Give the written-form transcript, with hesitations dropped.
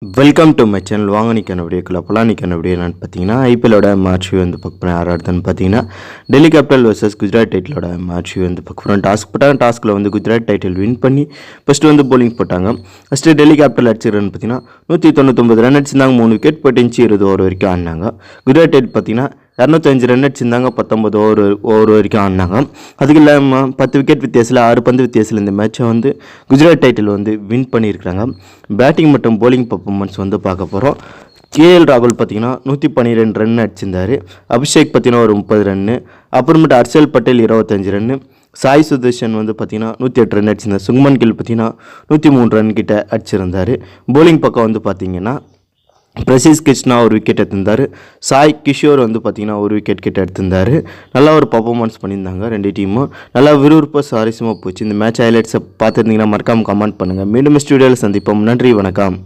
Welcome to my channel. வாங்க நிற்கான வீடியோக்குள்ள அப்போலாம் நிற்கான வீடியோ என்னென்னு பார்த்தீங்கன்னா ஐபிஎல்லோட மேட்ச் வந்து பார்க்க போகிறேன். யார் ஆடுதுன்னு பார்த்தீங்கன்னா டெல்லி கேபிட்டல் வர்சஸ் குஜராத் டைட்டிலோட மேட்ச் வந்து பார்க்க போகிறோம். டாஸ்க் போட்டாங்க. டாஸ்கில் வந்து குஜராத் டைட்டில் வின் பண்ணி ஃபஸ்ட்டு வந்து போலிங் போட்டாங்க. ஃபஸ்ட்டு டெல்லி கேபிட்டல் அடிச்சிருன்னு பார்த்தீங்கன்னா 199 ரன் அடிச்சிருந்தாங்க. 3 விக்கெட் போயிட்டு 20 ஓவர் வரைக்கும் ஆடினாங்க. குஜராத் டைட்டில் பார்த்தீங்கன்னா 205 ரன் அடிச்சிருந்தாங்க. 19 ஓவர் வரைக்கும் ஆடினாங்க. அதுக்கு இல்லாமல் 10 விக்கெட் வித்தியாசத்தில் 6 பந்து வித்தியாசத்தில் இந்த மேட்சை வந்து குஜராத் டைட்டில் வந்து வின் பண்ணியிருக்கிறாங்க. பேட்டிங் மற்றும் போலிங் பர்ஃபார்மன்ஸ் வந்து பார்க்க போகிறோம். கேஎல் ராகுல் பார்த்தீங்கன்னா 112 ரன் அடிச்சிருந்தார். அபிஷேக் பார்த்தீங்கன்னா ஒரு 30 ரன்னு, அப்புறமேட்டு ஹர்ஷல் பட்டேல் 25 ரன்னு, சாய் சுதர்ஷன் வந்து பார்த்தீங்கன்னா 108 ரன் அடிச்சிருந்தார். சுக்மன் கில் பார்த்தீங்கன்னா 103 ரன் கிட்ட அடிச்சிருந்தார். போலிங் பக்கம் வந்து பார்த்தீங்கன்னா பிரசிஸ் கிருஷ்ணா ஒரு விக்கெட் எடுத்திருந்தார். சாய் கிஷோர் வந்து பார்த்திங்கன்னா ஒரு விக்கெட் கிட்ட எடுத்திருந்தார். நல்லா ஒரு பர்ஃபார்மன்ஸ் பண்ணியிருந்தாங்க ரெண்டு டீமும். நல்லா விறுவிறுப்பாக சுவாரஸ்யமாக போச்சு. இந்த மேட்ச் ஹைலைட்ஸை பார்த்துருந்தீங்கன்னா மறக்காமல் கமெண்ட் பண்ணுங்கள். மீண்டும் ஸ்டுடியோவில் சந்திப்போம். நன்றி, வணக்கம்.